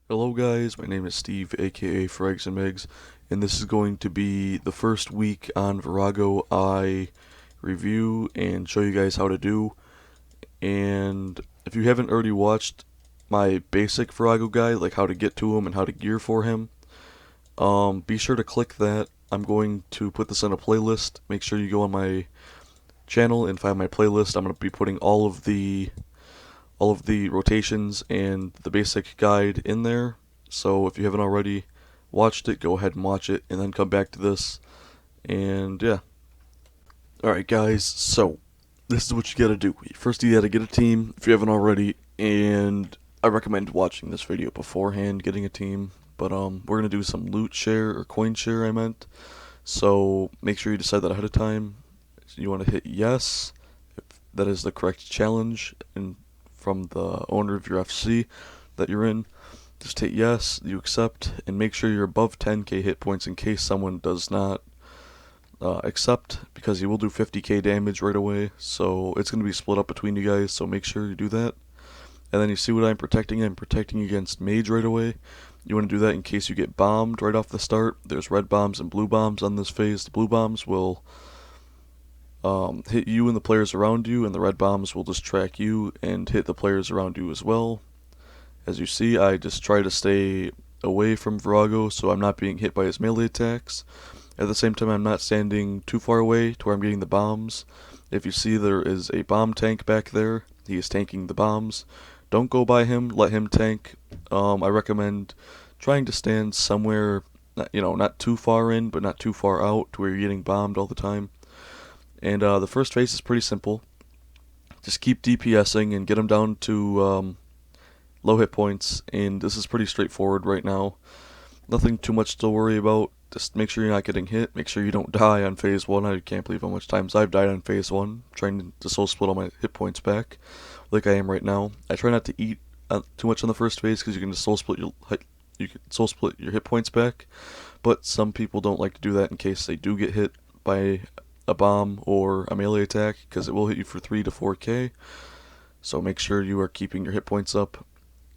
Hello guys, my name is Steve, aka Frags and Megs, and this is going to be the first week on Vorago I review and show you guys how to do. And if you haven't already watched my basic Vorago guide, like how to get to him and how to gear for him, be sure to click that. I'm going to put this in a playlist. Make sure you go on my channel and find my playlist. I'm going to be putting all of the rotations and the basic guide in there. So if you haven't already watched it, go ahead and watch it and then come back to this. And yeah. Alright guys, so this is what you gotta do. First you gotta get a team if you haven't already, and I recommend watching this video beforehand, getting a team. But we're gonna do some loot share or coin share I meant. So make sure you decide that ahead of time. You wanna hit yes if that is the correct challenge and from the owner of your FC that you're in. Just hit yes, you accept, and make sure you're above 10k hit points in case someone does not accept, because he will do 50k damage right away. So it's going to be split up between you guys, so make sure you do that. And then you see what I'm protecting. I'm protecting against mage right away. You want to do that in case you get bombed right off the start. There's red bombs and blue bombs on this phase. The blue bombs will hit you and the players around you, and the red bombs will just track you and hit the players around you as well. As you see, I just try to stay away from Vorago so I'm not being hit by his melee attacks. At the same time, I'm not standing too far away to where I'm getting the bombs. If you see there is a bomb tank back there, he is tanking the bombs. Don't go by him, let him tank. I recommend trying to stand somewhere, not too far in, but not too far out to where you're getting bombed all the time. And the first phase is pretty simple. Just keep DPSing and get him down to low hit points, and this is pretty straightforward right now. Nothing too much to worry about. Just make sure you're not getting hit. Make sure you don't die on phase 1. I can't believe how much times I've died on phase 1, trying to soul split all my hit points back, like I am right now. I try not to eat too much on the first phase, because you can just soul split your hit points back. But some people don't like to do that in case they do get hit by a bomb or a melee attack, because it will hit you for 3 to 4k. So make sure you are keeping your hit points up.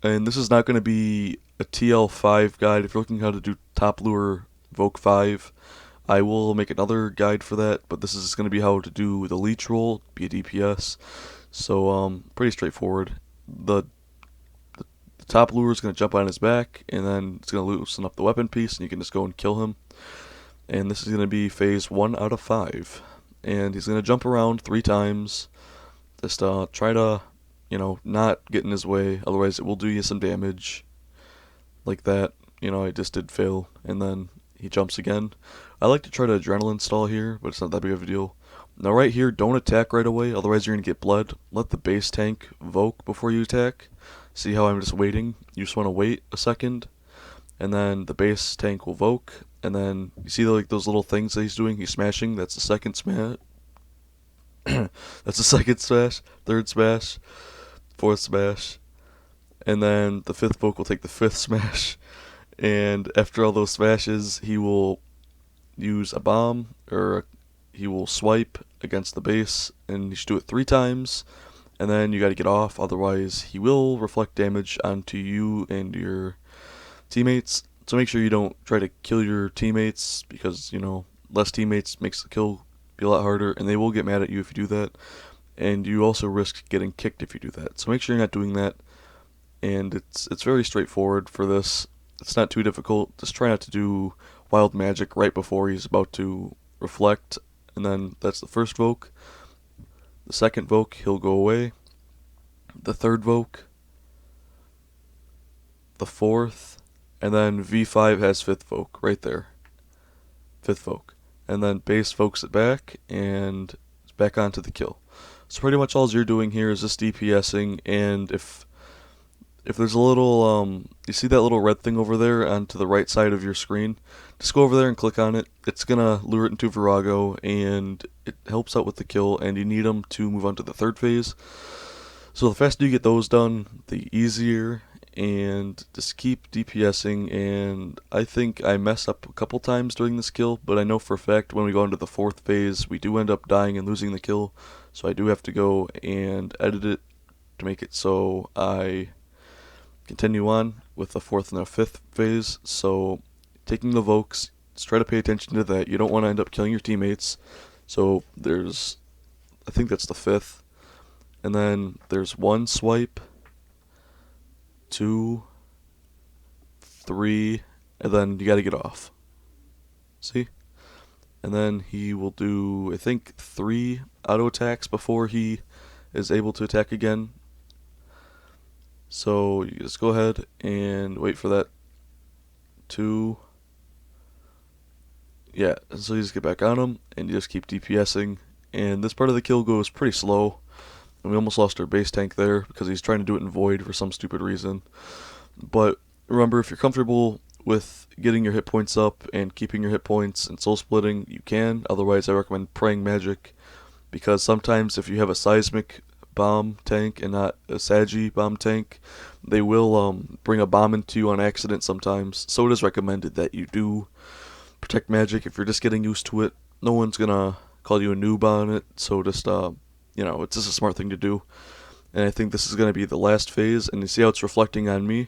And this is not going to be a TL5 guide. If you're looking how to do top lure Vogue 5, I will make another guide for that, but this is going to be how to do the leech roll, be a DPS. So pretty straightforward. The top lure is going to jump on his back, and then it's going to loosen up the weapon piece, and you can just go and kill him. And this is going to be phase 1 out of 5. And he's going to jump around 3 times. Just try to, not get in his way, otherwise it will do you some damage. Like that. I just did fail, and then he jumps again. I like to try to adrenaline stall here, but it's not that big of a deal. Now right here, don't attack right away, otherwise you're going to get bled. Let the base tank voke before you attack. See how I'm just waiting? You just want to wait a second, and then the base tank will voke, and then you see those little things that he's doing? He's smashing. That's the second smash. That's the second smash, third smash, fourth smash, and then the fifth voke will take the fifth smash. And after all those smashes, he will use a bomb, or he will swipe against the base, and you should do it 3 times, and then you gotta get off, otherwise he will reflect damage onto you and your teammates. So make sure you don't try to kill your teammates, because, less teammates makes the kill be a lot harder, and they will get mad at you if you do that, and you also risk getting kicked if you do that. So make sure you're not doing that, and it's very straightforward for this. It's not too difficult. Just try not to do wild magic right before he's about to reflect, and then that's the first voke. The second voke, he'll go away. The third voke. The fourth. And then V5 has fifth voke right there. Fifth voke. And then base vokes it back, and it's back onto the kill. So pretty much all you're doing here is just DPSing, and if there's a little, you see that little red thing over there onto the right side of your screen, just go over there and click on it. It's gonna lure it into Vorago, and it helps out with the kill, and you need them to move on to the third phase. So the faster you get those done, the easier, and just keep DPSing. And I think I messed up a couple times during this kill, but I know for a fact when we go into the fourth phase, we do end up dying and losing the kill, so I do have to go and edit it to make it so I continue on with the fourth and the fifth phase. So taking the Vokes, just try to pay attention to that. You don't want to end up killing your teammates. So there's, I think that's the fifth. And then there's 1 swipe, 2, 3, and then you gotta get off. See? And then he will do, I think, 3 auto attacks before he is able to attack again. So you just go ahead and wait for that 2. Yeah, so you just get back on him and you just keep DPSing. And this part of the kill goes pretty slow. And we almost lost our base tank there because he's trying to do it in Void for some stupid reason. But remember, if you're comfortable with getting your hit points up and keeping your hit points and soul splitting, you can. Otherwise, I recommend praying magic, because sometimes if you have a seismic bomb tank and not a Sagi bomb tank, they will bring a bomb into you on accident sometimes. So it is recommended that you do protect magic. If you're just getting used to it, no one's gonna call you a noob on it. So just it's just a smart thing to do. And I think this is gonna be the last phase. And you see how it's reflecting on me.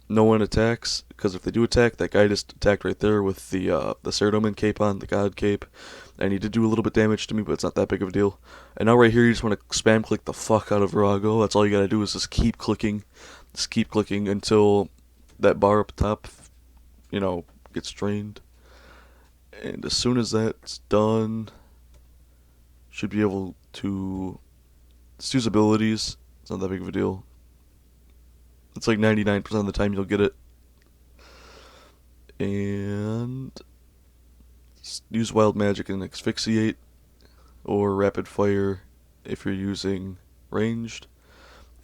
No one attacks, because if they do attack, that guy just attacked right there with the Cerdoman cape on, the God cape, and he did do a little bit damage to me, but it's not that big of a deal. And now right here, you just want to spam click the fuck out of Vorago. That's all you gotta do is just keep clicking until that bar up top, gets drained. And as soon as that's done, should be able to just use abilities. It's not that big of a deal. It's like 99% of the time you'll get it. And use wild magic and asphyxiate, or rapid fire if you're using ranged.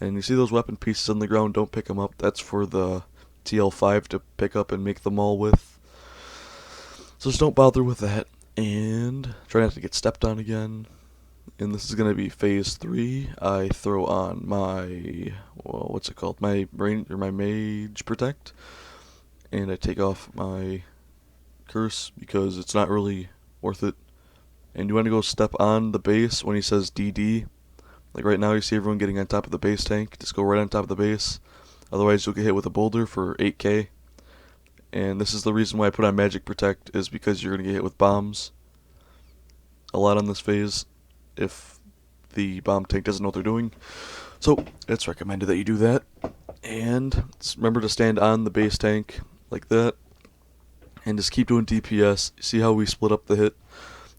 And you see those weapon pieces on the ground, don't pick them up. That's for the TL5 to pick up and make them all with. So just don't bother with that. And try not to get stepped on again. And this is going to be phase 3. I throw on my, my mage protect, and I take off my curse because it's not really worth it. And you want to go step on the base when he says DD. Like right now, you see everyone getting on top of the base tank. Just go right on top of the base. Otherwise, you'll get hit with a boulder for 8k. And this is the reason why I put on magic protect, is because you're going to get hit with bombs a lot on this phase if the bomb tank doesn't know what they're doing. So it's recommended that you do that. And remember to stand on the base tank like that, and just keep doing DPS. See how we split up the hit?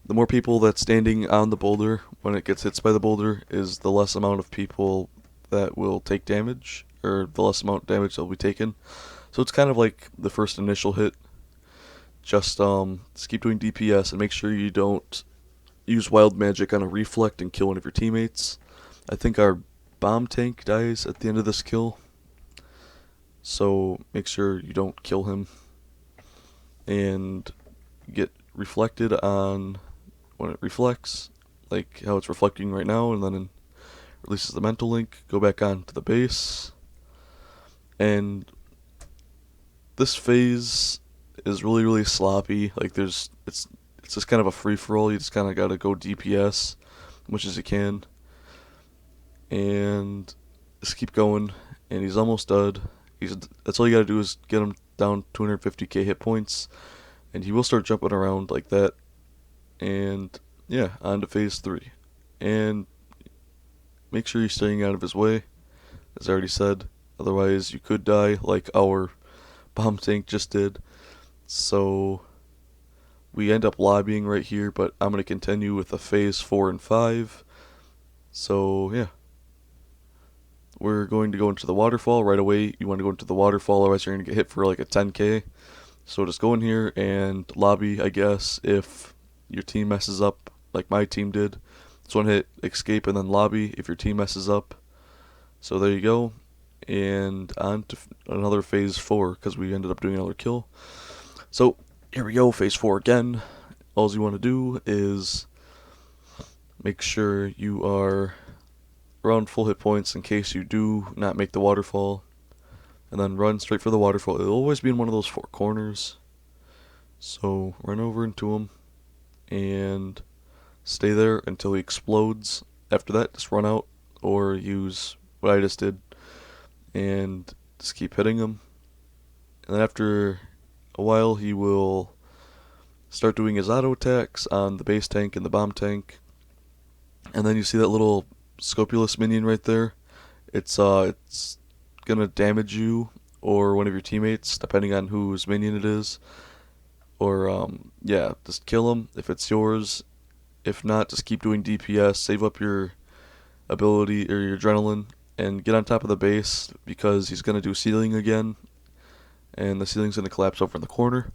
The more people that's standing on the boulder when it gets hit by the boulder is the less amount of people that will take damage, or the less amount of damage that will be taken. So it's kind of like the first initial hit. Just keep doing DPS and make sure you don't use wild magic on a reflect and kill one of your teammates. I think our bomb tank dies at the end of this kill, so make sure you don't kill him. And get reflected on when it reflects, like how it's reflecting right now, and then releases the mental link. Go back on to the base. And this phase is really, really sloppy. Like it's just kind of a free-for-all. You just kind of got to go DPS as much as you can. And just keep going. And he's almost dead. That's all you got to do is get him down 250k hit points. And he will start jumping around like that. And yeah, on to phase 3. And make sure you're staying out of his way, as I already said. Otherwise, you could die like our bomb tank just did. So we end up lobbying right here, but I'm going to continue with the phase 4 and 5. So yeah, we're going to go into the waterfall right away. You want to go into the waterfall, otherwise you're going to get hit for like a 10k. So just go in here and lobby, I guess, if your team messes up like my team did. Just one hit escape and then lobby if your team messes up. So there you go. And on to another phase 4, because we ended up doing another kill. So here we go, phase 4 again. All you want to do is make sure you are around full hit points in case you do not make the waterfall. And then run straight for the waterfall. It'll always be in one of those 4 corners. So run over into him and stay there until he explodes. After that, just run out or use what I just did and just keep hitting him. And then after a while, he will start doing his auto attacks on the base tank and the bomb tank. And then you see that little Scopulus minion right there. It's gonna damage you or one of your teammates, depending on whose minion it is. Or yeah, just kill him if it's yours. If not, just keep doing DPS. Save up your ability or your adrenaline and get on top of the base because he's gonna do ceiling again, and the ceiling's gonna collapse over in the corner.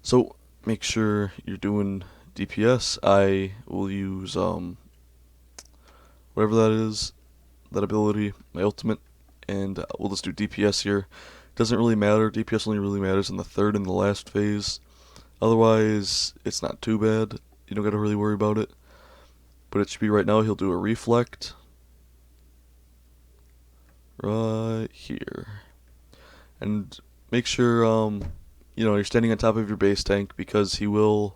So make sure you're doing DPS. I will use whatever that is, that ability, my ultimate, and we'll just do DPS here. Doesn't really matter. DPS only really matters in the third and the last phase. Otherwise, it's not too bad. You don't gotta really worry about it. But it should be right now. He'll do a reflect right here, and make sure you're standing on top of your base tank because your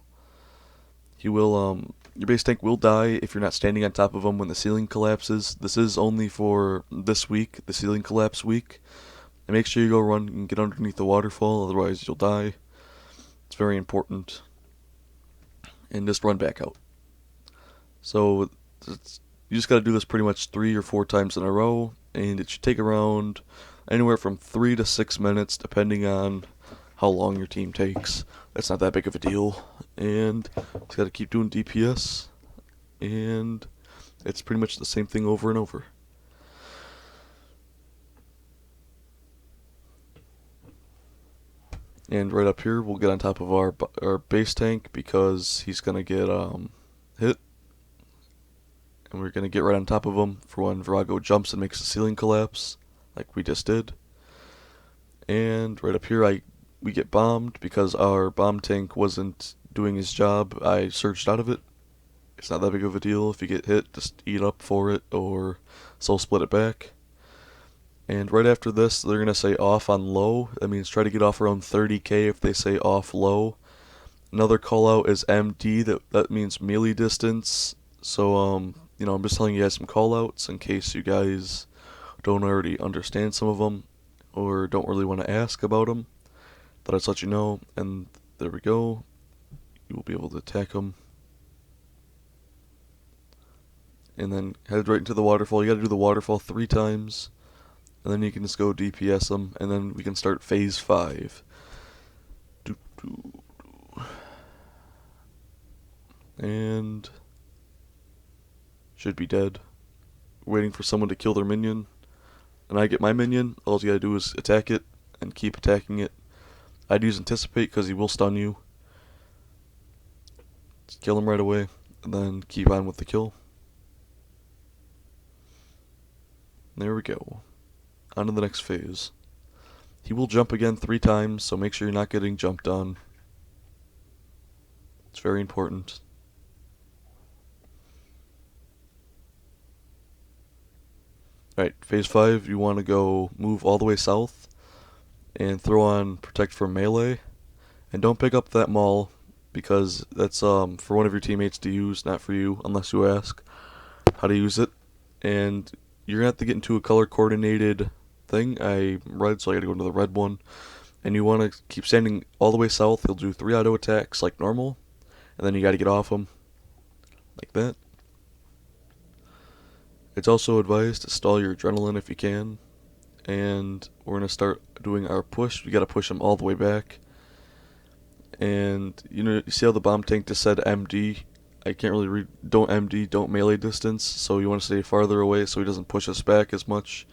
base tank will die if you're not standing on top of him when the ceiling collapses. This is only for this week, the ceiling collapse week. And make sure you go run and get underneath the waterfall, otherwise you'll die. It's very important. And just run back out. So you just gotta do this pretty much 3 or 4 times in a row, and it should take around anywhere from 3 to 6 minutes, depending on how long your team takes. That's not that big of a deal. And just gotta keep doing DPS, and it's pretty much the same thing over and over. And right up here, we'll get on top of our base tank because he's gonna get hit, and we're gonna get right on top of him for when Vorago jumps and makes the ceiling collapse, like we just did. And right up here, we get bombed because our bomb tank wasn't doing his job. I surged out of it. It's not that big of a deal. If you get hit, just eat up for it or soul split it back. And right after this, they're going to say off on low. That means try to get off around 30k if they say off low. Another call out is MD. That means melee distance. So, I'm just telling you guys some call outs in case you guys don't already understand some of them or don't really want to ask about them. But I'll just let you know. And there we go. You will be able to attack them. And then head right into the waterfall. You got to do the waterfall 3 times. And then you can just go DPS them, and then we can start phase 5. And should be dead. Waiting for someone to kill their minion. And I get my minion, all you gotta do is attack it, and keep attacking it. I'd use anticipate because he will stun you. Just kill him right away, and then keep on with the kill. There we go. On to the next phase. He will jump again 3 times, so make sure you're not getting jumped on. It's very important. Alright, phase 5, you want to go move all the way south and throw on protect from melee. And don't pick up that maul because that's for one of your teammates to use, not for you, unless you ask how to use it. And you're going to have to get into a color coordinated thing. I'm red, so I gotta go into the red one. And you want to keep standing all the way south. He'll do 3 auto attacks like normal, and then you gotta get off him like that. It's also advised to stall your adrenaline if you can. And we're gonna start doing our push. We gotta push him all the way back. And you see how the bomb tank just said MD? I can't really read. Don't MD, don't melee distance. So you want to stay farther away so he doesn't push us back as much.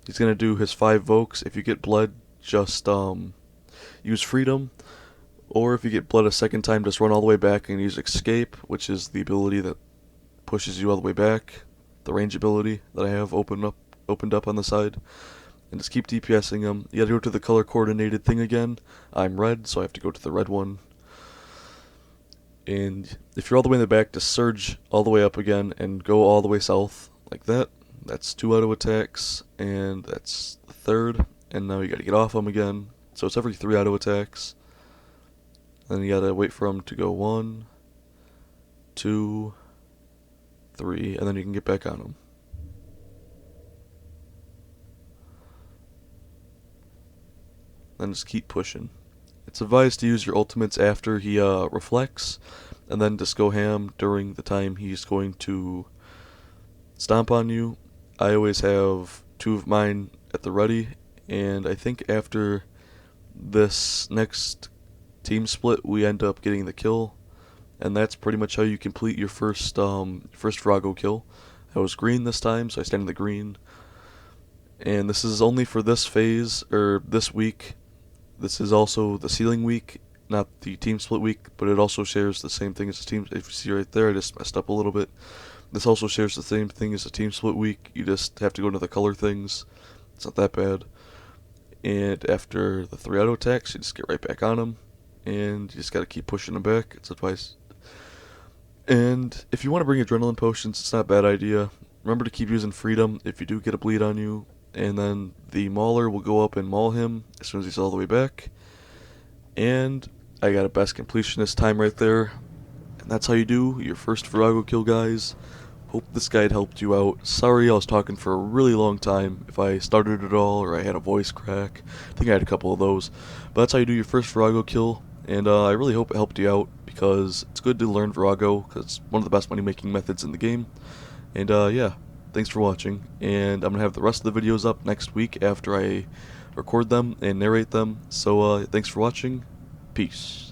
He's going to do his 5 Vokes. If you get blood, just use freedom. Or if you get blood a second time, just run all the way back and use escape, which is the ability that pushes you all the way back. The range ability that I have opened up on the side. And just keep DPSing him. You gotta go to the color coordinated thing again. I'm red, so I have to go to the red one. And if you're all the way in the back, just surge all the way up again and go all the way south like that. That's 2 auto attacks, and that's the 3rd. And now you gotta get off them again. So it's every 3 auto attacks. Then you gotta wait for them to go 1, 2, 3, and then you can get back on them. then just keep pushing. It's advised to use your ultimates after he reflects, and then just go ham during the time he's going to stomp on you. I always have 2 of mine at the ready, and I think after this next team split we end up getting the kill, and that's pretty much how you complete your first Vorago kill. I was green this time, so I stand in the green. And this is only for this phase, or this week. This is also the ceiling week, not the team split week, but it also shares the same thing as the team. If you see right there, I just messed up a little bit. This also shares the same thing as the team split week. You just have to go into the color things. It's not that bad. And after the 3 auto attacks, you just get right back on them. And you just gotta keep pushing them back. It's advice. And if you want to bring adrenaline potions, it's not a bad idea. Remember to keep using freedom if you do get a bleed on you. And then the mauler will go up and maul him as soon as he's all the way back. And I got a best completionist time right there. And that's how you do your first Vorago kill, guys. Hope this guide helped you out. Sorry I was talking for a really long time if I started it all or I had a voice crack. I think I had a couple of those. But that's how you do your first Vorago kill. And I really hope it helped you out because it's good to learn Vorago because it's one of the best money making methods in the game. And yeah, thanks for watching. And I'm going to have the rest of the videos up next week after I record them and narrate them. So thanks for watching. Peace.